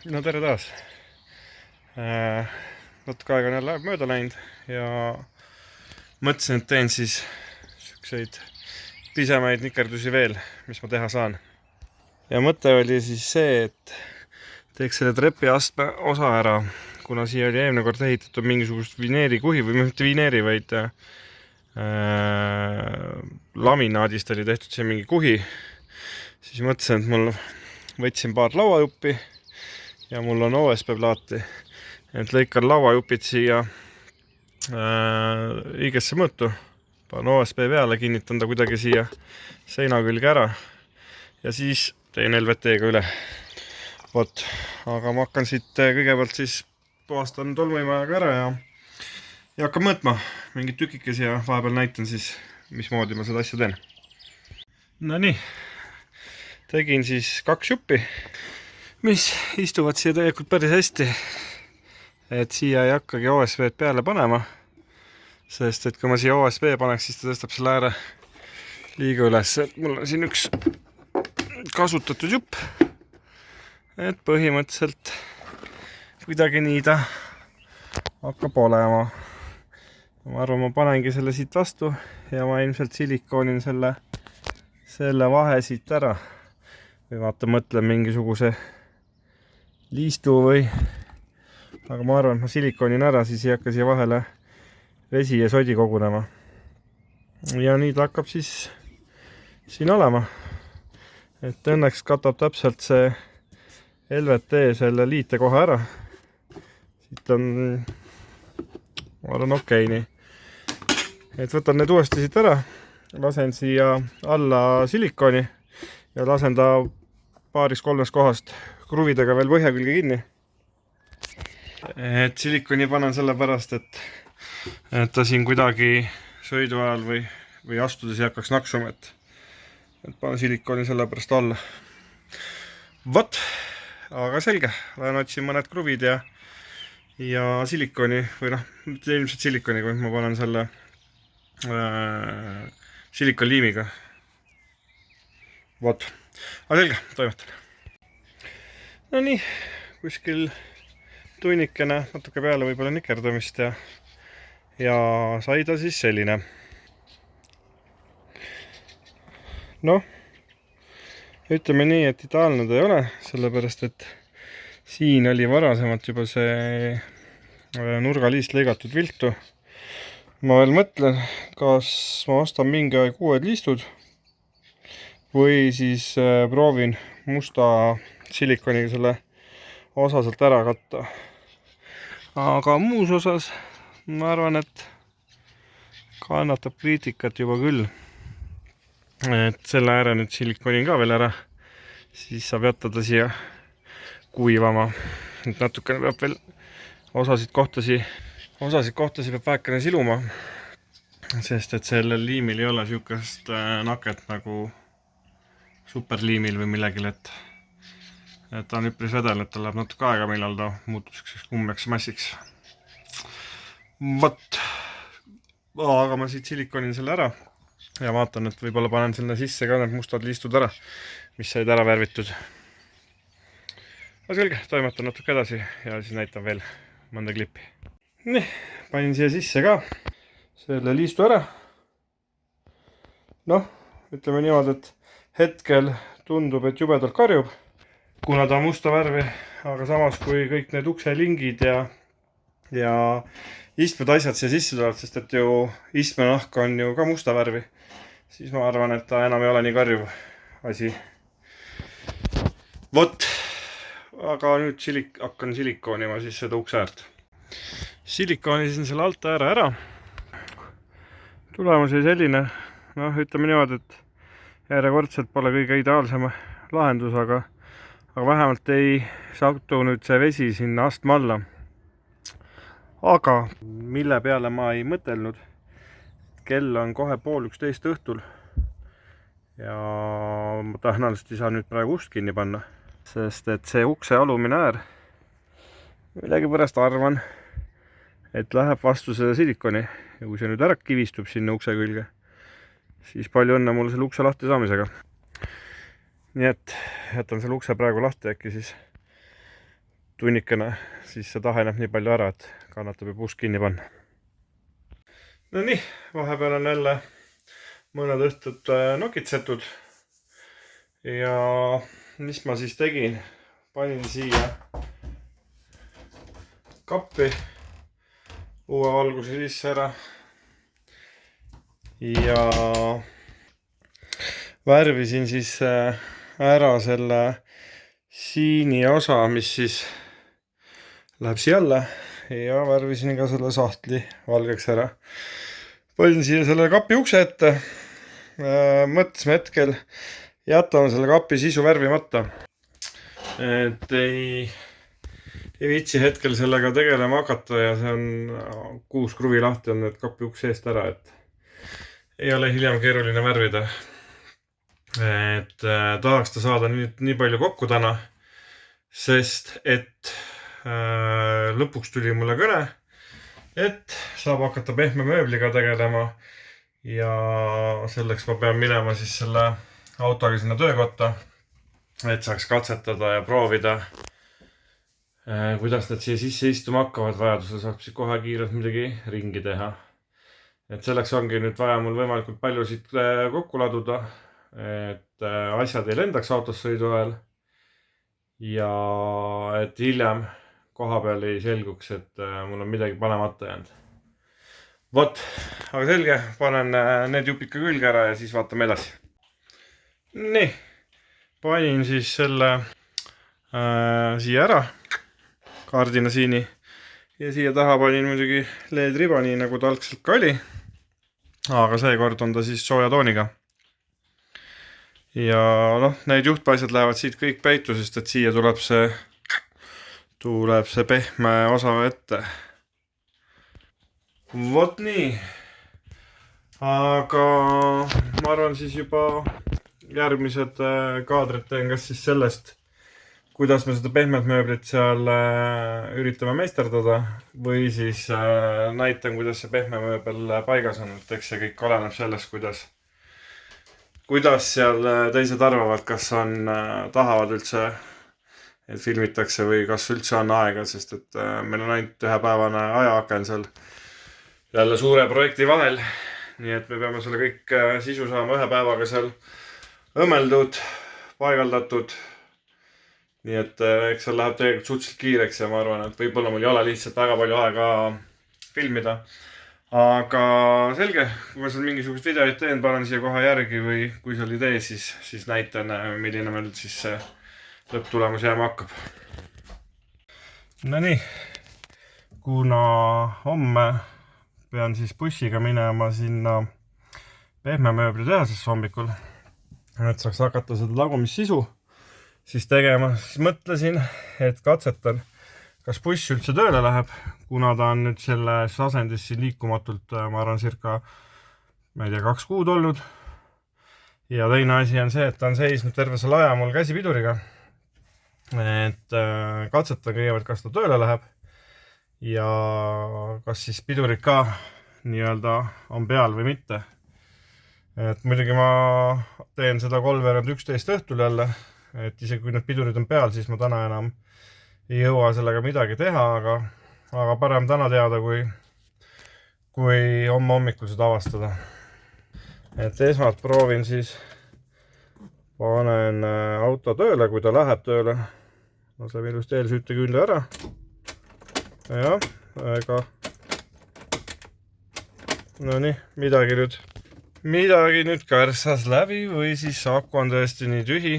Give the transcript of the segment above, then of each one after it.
No tere taas. Natuke aega on jälle mööda läinud ja mõtlesin, et teen siis siukseid pisemaid nikerdusi veel, mis ma teha saan. Ja mõte oli siis see, et teeks selle trepiastme osa ära, kuna siia oli eelmine kord ehitatud mingisugust vineerikuhi või mitte vineeri, vaid laminaadist oli tehtud siia mingi kuhi. Siis mõtlesin, et mul võtsin paar lauajuppi ja mul on OSB plaati, et lõikan lauajupid siia õigesse mõõtu, panen OSB peale, kinnitan ta kuidagi siia seina külge ära ja siis teen LVT-ga üle. Vot, aga ma hakkan siit kõigepealt siis puhastan tolmuimajaga ära ja hakkan mõõtma mingid tükikesi ja vahepeal näitan siis, mismoodi ma seda asja teen. No nii, tegin siis 2 juppi, mis istuvad siia tegelikult päris hästi, et siia ei hakkagi OSB-d peale panema, sest et kui ma siia OSB paneks, siis ta tõstab selle ääre liiga üles, et mul on siin üks kasutatud jupp, et põhimõtteliselt kuidagi nii ta hakkab olema. Ma arvan, ma panengi selle siit vastu ja ma ilmselt silikoonin selle vahe siit ära või vaata, mõtlen mingisuguse liistu või, aga ma arvan, et ma silikoonin ära, siis ei hakka siia vahele vesi ja sodi kogunema. Ja nii ta hakkab siis siin olema. Et õnneks katab täpselt see LVT selle liite kohe ära. Siit on, ma arvan, okei nii. Et võtan need uuesti siit ära, lasen siia alla silikooni ja lasen ta 2-3 kohast kruvidega veel põhja külge kinni. Et silikoni panen sellepärast, et ta siin kuidagi sõidu ajal või astudes ei hakkaks naksuma, et panen silikoni sellepärast alla. Vot, aga selge, lähen otsin mõned kruvid ja silikoni või noh, mitte ilmselt silikoni, kui ma panen selle silikonliimiga. Vot, aga selge, toimetan. No nii, kuskil tunnikene natuke peale võib-olla nikerdamist ja sai ta siis selline. Noh, ütleme nii, et ideaalne ta ei ole, sellepärast et siin oli varasemalt juba see nurgaliist lõigatud viltu. Ma veel mõtlen, kas ma ostan mingi aeg uued liistud või siis proovin musta silikoniga selle osa sealt ära katta. Aga muus osas ma arvan, et kannatab kriitikat juba küll. Et selle ääre nüüd silikonin ka veel ära, siis saab jätta ta siia kuivama. Et natukene peab veel osasid kohtasi peab vähekene siluma, sest et sellel liimil ei ole siukest naket nagu superliimil või millegil, et ta on üpris vedel, et ta läheb natuke aega, millal ta muutub selliseks kummeks massiks. Vot, aga ma siit silikonin selle ära ja vaatan, et võib-olla panen sinna sisse ka need mustad liistud ära, mis said ära värvitud. Aga selge, toimetan natuke edasi ja siis näitan veel mõnda klippi. Nii, panin siia sisse ka selle liistu ära. Noh, ütleme niimoodi, et hetkel tundub, et jubedalt karjub, kuna ta on musta värvi, aga samas kui kõik need ukselingid ja istmed asjad siia sisse tulevad, sest et ju istmenahk on ju ka musta värvi, siis ma arvan, et ta enam ei ole nii karjuv asi. Vot, aga nüüd hakkan silikoonima siis seda ukse äärt. Silikoonisin selle alt ääre ära. Tulemus oli selline, noh, ütleme niimoodi, et järjekordselt pole kõige ideaalsem lahendus, aga vähemalt ei satu nüüd see vesi sinna astme alla. Aga mille peale ma ei mõtelnud, kell on kohe 12:30 õhtul ja ma tõenäoliselt ei saa nüüd praegu ust kinni panna, sest et see ukse alumine äär millegipärast arvan, et läheb vastu seda silikoni ja kui see nüüd ära kivistub sinna ukse külge, siis palju õnne mulle selle ukse lahti saamisega. Nii et jätan selle ukse praegu lahti, äkki siis tunnikene, siis see taheneb nii palju ära, et kannatab ju puust kinni panna. No nii, vahepeal on jälle mõned õhtud nokitsetud ja mis ma siis tegin, panin siia kappi uue valguse sisse ära ja värvisin siis ära selle siini osa, mis siis läheb siia alla ja värvisin ka selle sahtli valgeks ära. Panin siia selle kapi ukse ette. Mõtlesime hetkel jätame selle kapi sisu värvimata, et ei viitsi hetkel sellega tegelema hakata ja see on 6 kruvi lahti on need kapi ukse eest ära, et ei ole hiljem keeruline värvida. Et tahaks ta saada nii palju kokku täna, sest et lõpuks tuli mulle kõne, et saab hakata pehme mööbliga tegelema ja selleks ma pean minema siis selle autoga sinna töökotta, et saaks katsetada ja proovida, kuidas need siia sisse istuma hakkavad. Vajadusel saab siis kohe kiirelt midagi ringi teha. Et selleks ongi nüüd vaja mul võimalikult palju siit kokku laduda, et asjad ei lendaks autos sõidu ajal ja et hiljem koha peal ei selguks, et mul on midagi panemata jäänud. Vot, aga selge, panen need jupid ka külge ära ja siis vaatame edasi. Nii, panin siis selle siia ära, kaardinasiini, ja siia taha panin muidugi LED-riba, nii nagu ta algselt ka oli, aga seekord on ta siis sooja tooniga. Ja noh, need juhtpaisad lähevad siit kõik peitu, sest et siia tuleb see pehme osa ette. Vot nii, aga ma arvan siis juba järgmised kaadrid teen kas siis sellest, kuidas me seda pehmet mööblit seal üritame meisterdada või siis näitan, kuidas see pehme mööbel paigas on, et eks see kõik oleneb sellest, kuidas seal teised arvavad, kas tahavad üldse, et filmitakse või kas üldse on aega, sest et meil on ainult ühepäevane ajaaken seal jälle suure projekti vahel, nii et me peame selle kõik sisu saama ühe päevaga seal õmmeldud, paigaldatud, nii et eks seal läheb tegelikult suhteliselt kiireks ja ma arvan, et võib-olla mul ei ole lihtsalt väga palju aega filmida, aga selge, kui ma seal mingisugust videoid teen, panen siia kohe järgi või kui seal ei tee, siis näitan, milline meil siis see lõpptulemus jääma hakkab. No nii, kuna homme pean siis bussiga minema sinna pehme mööbli tehasesse hommikul, et saaks hakata seda tagumissisu siis tegema, siis mõtlesin, et katsetan, kas buss üldse tööle läheb, kuna ta on nüüd selles asendis siin liikumatult, ma arvan, circa, ma ei tea, 2 kuud olnud. Ja teine asi on see, et ta on seisnud terve selle aja mul käsipiduriga. Et katsetan kõigepealt, kas ta tööle läheb ja kas siis pidurid ka nii-öelda on peal või mitte. Et muidugi ma teen seda 12:30 õhtul jälle, et isegi kui need pidurid on peal, siis ma täna enam ei jõua sellega midagi teha, aga parem täna teada, kui homme hommikul seda avastada. Et esmalt proovin siis, panen auto tööle, kui ta läheb tööle. Laseme ilusti eelsüüteküünla ära. Ja, ega no nii, midagi nüüd kärsas läbi või siis aku on tõesti nii tühi,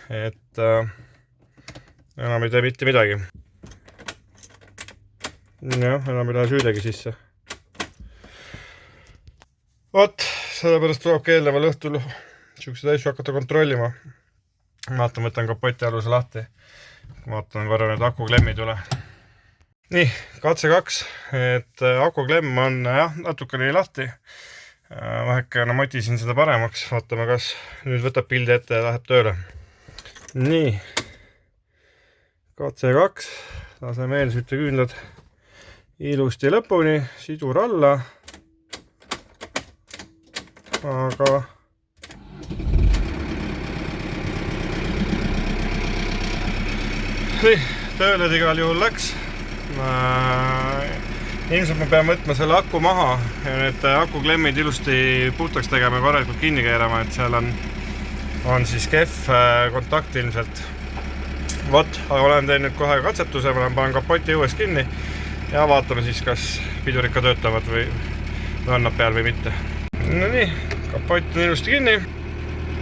et enam ei tee mitte midagi. Jah, enam ei lähe süüdegi sisse. Vot, sellepärast tulebki eelneval õhtul siukseid asju hakata kontrollima. Vaatan, võtan kapoti aluse lahti. Vaatan korra need akuklemmi tule. Nii, katse 2, et akuklemm on natukene lahti. Vähekene motisin seda paremaks. Vaatame, kas nüüd võtab pildi ette ja läheb tööle. Nii, katse 2, laseme eelsüüteküünlad ilusti lõpuni, sidur alla. Aga tööle ta igal juhul läks. Ilmselt ma pean võtma selle aku maha ja need akuklemmid ilusti puhtaks tegema ja korralikult kinni keerama, et seal on siis kehv kontakt ilmselt. Vot, aga olen teinud kohe katsetuse, ma panen kapoti õues kinni ja vaatame siis, kas pidurid ka töötavad või on nad peal või mitte. No nii, kapott on ilusti kinni.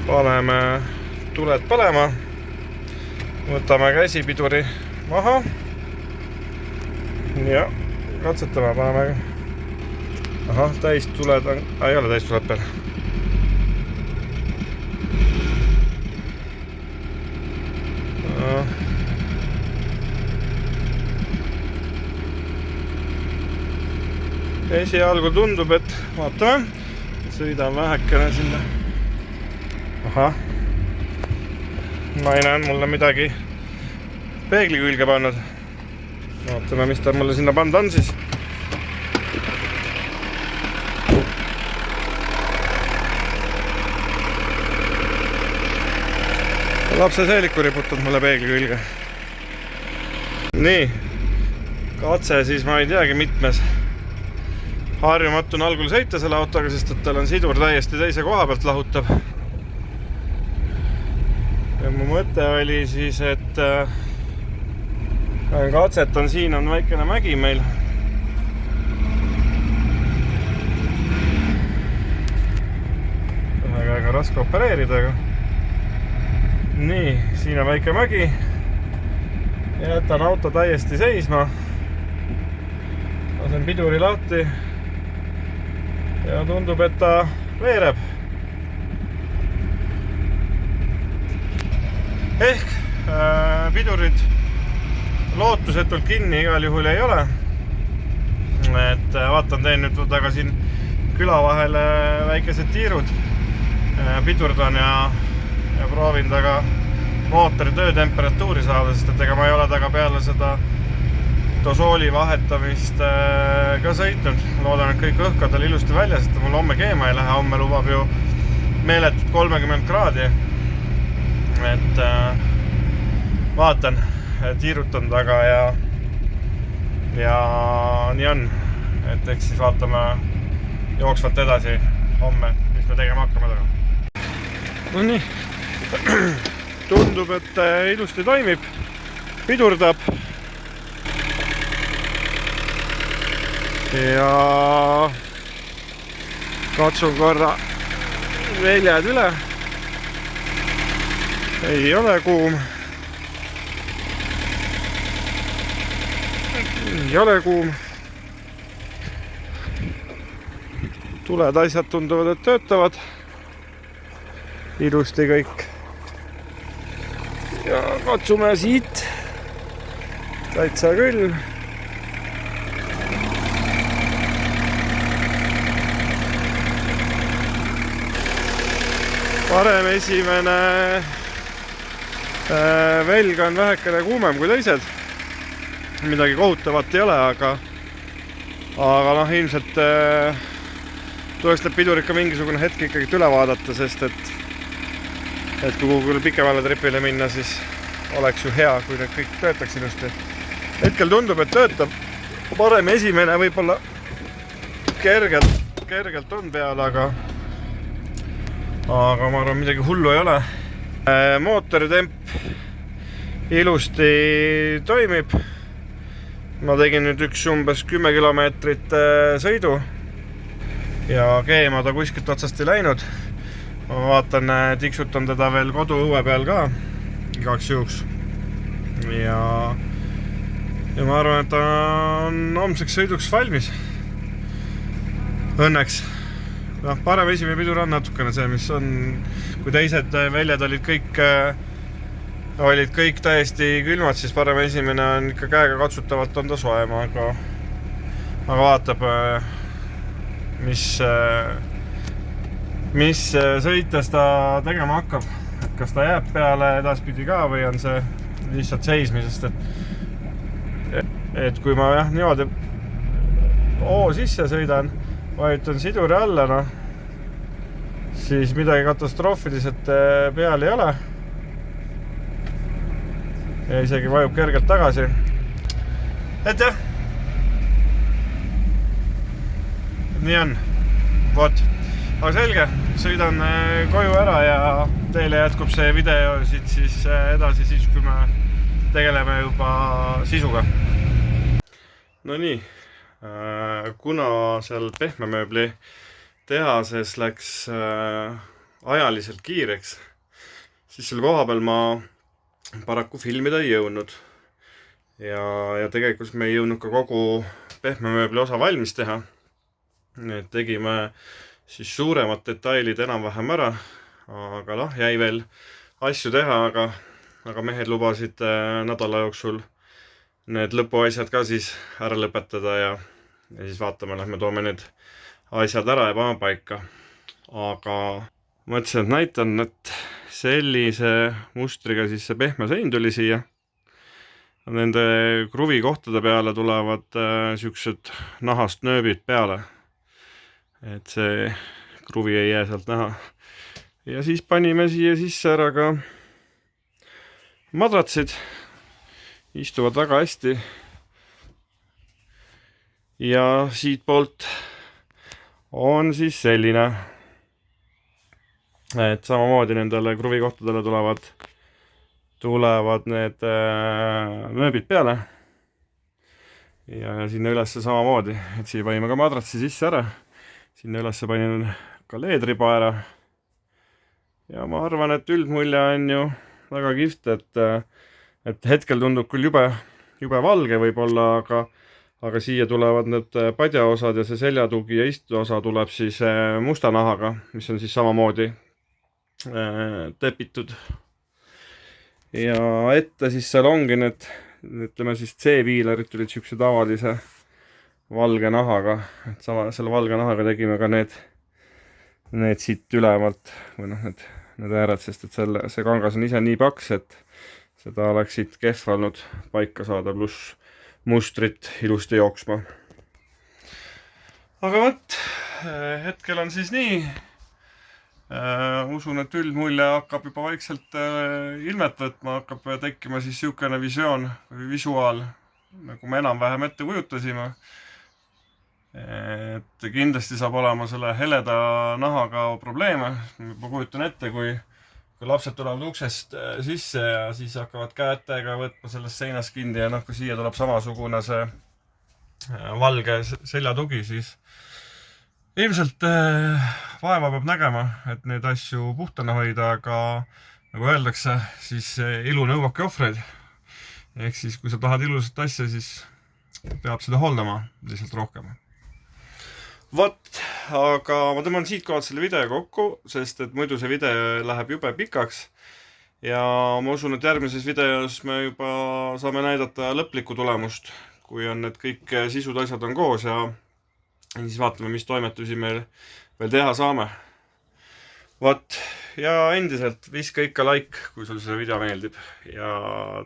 Paneme tuled põlema. Võtame käsipiduri maha. Ja katsetame, paneme. Ahah, täistuled on... ei ole täistuled peal. Esialgu tundub, et vaatame. Sõidan vähekene sinna. Ahah. Naine on mulle midagi peegli külge pannud. Vaatame, mis ta mulle sinna pannud on siis. Lapse seeliku riputanud mulle peegli külge. Nii. Katse siis ma ei teagi mitmes. Harjumatu on algul sõita selle autoga, sest et tal on sidur täiesti teise koha pealt lahutab. Ja mu mõte oli siis, et katsetan, siin on väikene mägi meil. Väga raske opereerida, aga nii, siin on väike mägi. Jätan auto täiesti seisma. Lasen piduri lahti. Ja tundub, et ta veereb. Ehk pidurid lootusetult kinni igal juhul ei ole. Et vaatan, teen nüüd taga siin küla vahele väikesed tiirud. Pidurdan ja proovin taga mootori töötemperatuuri saada, sest et ega ma ei ole taga peale seda dosooli vahetamist ka sõitnud. Loodan, et kõik õhkad oli ilusti väljas, et mul homme keema ei lähe. Homme lubab ju meeletut 30 kraadi. Et vaatan, tiirutan taga ja nii on. Et eks siis vaatame jooksvalt edasi homme, mis me tegema hakkame taga. No nii, tundub, et ilusti toimib, pidurdab. Ja katsun korra väljad üle. Ei ole kuum. Ei ole kuum. Tuled asjad tunduvad, et töötavad. Ilusti kõik. Ja katsume siit. Täitsa küll. Parem esimene velg on vähekene kuumem kui teised. Midagi kohutavat ei ole, aga noh, ilmselt tuleks need pidurid ka mingisugune hetk ikkagi üle vaadata, sest et kui kuhugi pikemale tripile minna, siis oleks ju hea, kui need kõik töötaks ilusti. Hetkel tundub, et töötab. Parem esimene võib-olla kergelt on peal, aga ma arvan, midagi hullu ei ole. Mootori temp ilusti toimib. Ma tegin nüüd umbes 10 kilomeetrit sõidu ja keema ta kuskilt otsast ei läinud. Ma vaatan, tiksutan teda veel kodu õue peal ka igaks juhuks. Ja ma arvan, et ta on homseks sõiduks valmis. Õnneks. No, parem esimene pidur on natukene see, mis on, kui teised väljad olid kõik täiesti külmad, siis parem esimene on ikka käega katsutavalt on ta soema, aga vaatab, mis sõites ta tegema hakkab. Kas ta jääb peale edaspidi ka või on see lihtsalt seismisest, et kui ma niimoodi sisse sõidan, vajutan siduri alla, siis midagi katastroofiliselt peal ei ole. ja isegi vajub kergelt tagasi. Et jah, nii on. Vot. Aga selge, sõidan koju ära ja teile jätkub see video siit siis edasi siis, kui me tegeleme juba sisuga. No nii, kuna seal pehmemööbli tehases läks ajaliselt kiireks, siis selle koha peal ma paraku filmida ei jõudnud. Ja tegelikult me ei jõudnud ka kogu pehmemööbli osa valmis teha. Tegime siis suuremad detailid enam-vähem ära, aga jäi veel asju teha, aga mehed lubasid nädala jooksul need lõpuasjad ka siis ära lõpetada ja siis vaatame, lähme toome need asjad ära ja paneme paika. Aga mõtlesin, et näitan, et sellise mustriga siis see pehme sein tuli siia. Nende kruvi kohtade peale tulevad siuksed nahast nööbid peale. Et see kruvi ei jää sealt näha. Ja siis panime siia sisse ära ka madratsid. Istuvad väga hästi. Ja siit poolt on siis selline. Et samamoodi nendele kruvikohtadele tulevad need mööbid peale. Ja sinna ülesse samamoodi. Et siia panime ka madratsi sisse ära. Sinna ülesse panin ka leedriba ära. Ja ma arvan, et üldmulje on ju väga kihvt, et hetkel tundub küll jube valge võib-olla, aga siia tulevad need padjaosad ja see seljatugi ja istuosa tuleb siis musta nahaga, mis on siis samamoodi tepitud. Ja ette siis seal ongi need, ütleme siis C-piilerid tulid siukse tavalise valge nahaga, et selle valge nahaga tegime ka need siit ülemalt või need äärad, sest et see kangas on ise nii paks, et seda oleks siit kehv olnud paika saada, pluss mustrit ilusti jooksma. Aga võt, hetkel on siis nii. Usun, et üldmulje hakkab juba vaikselt ilmet võtma, hakkab tekkima siis siukene visioon või visuaal, nagu me enam-vähem ette kujutasime. Et kindlasti saab olema selle heleda nahaga probleeme. Ma kujutan ette, kui lapsed tulevad uksest sisse ja siis hakkavad kätega võtma sellest seinast kinni ja kui siia tuleb samasugune see valge seljatugi, siis ilmselt vaeva peab nägema, et neid asju puhtana hoida, aga nagu öeldakse, siis ilu nõuabki ohvreid. Ehk siis, kui sa tahad ilusat asja, siis peab seda hooldama lihtsalt rohkem. Vot, aga ma tõmban siit kohalt selle video kokku, sest et muidu see video läheb jube pikaks. Ja ma usun, et järgmises videos me juba saame näidata lõplikku tulemust, kui on need kõik sisud asjad on koos ja siis vaatame, mis toimetusi meil veel teha saame. Vot, ja endiselt viska ikka like, kui sul see video meeldib ja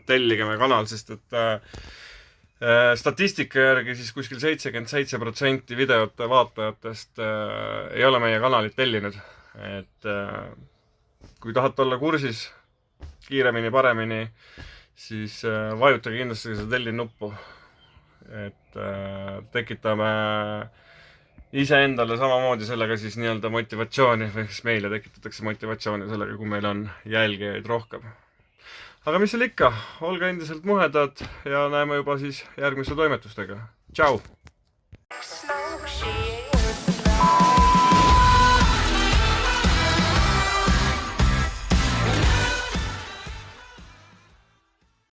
tellige meie kanal, sest et statistika järgi siis kuskil 77% videote vaatajatest ei ole meie kanalit tellinud. Et kui tahate olla kursis kiiremini, paremini, siis vajutage kindlasti seda tellin nuppu. Et tekitame iseendale samamoodi sellega siis nii-öelda motivatsiooni, või siis meile tekitatakse motivatsiooni sellega, kui meil on jälgijaid rohkem. Aga mis seal ikka, olge endiselt muhedad ja näeme juba siis järgmiste toimetustega. Tšau!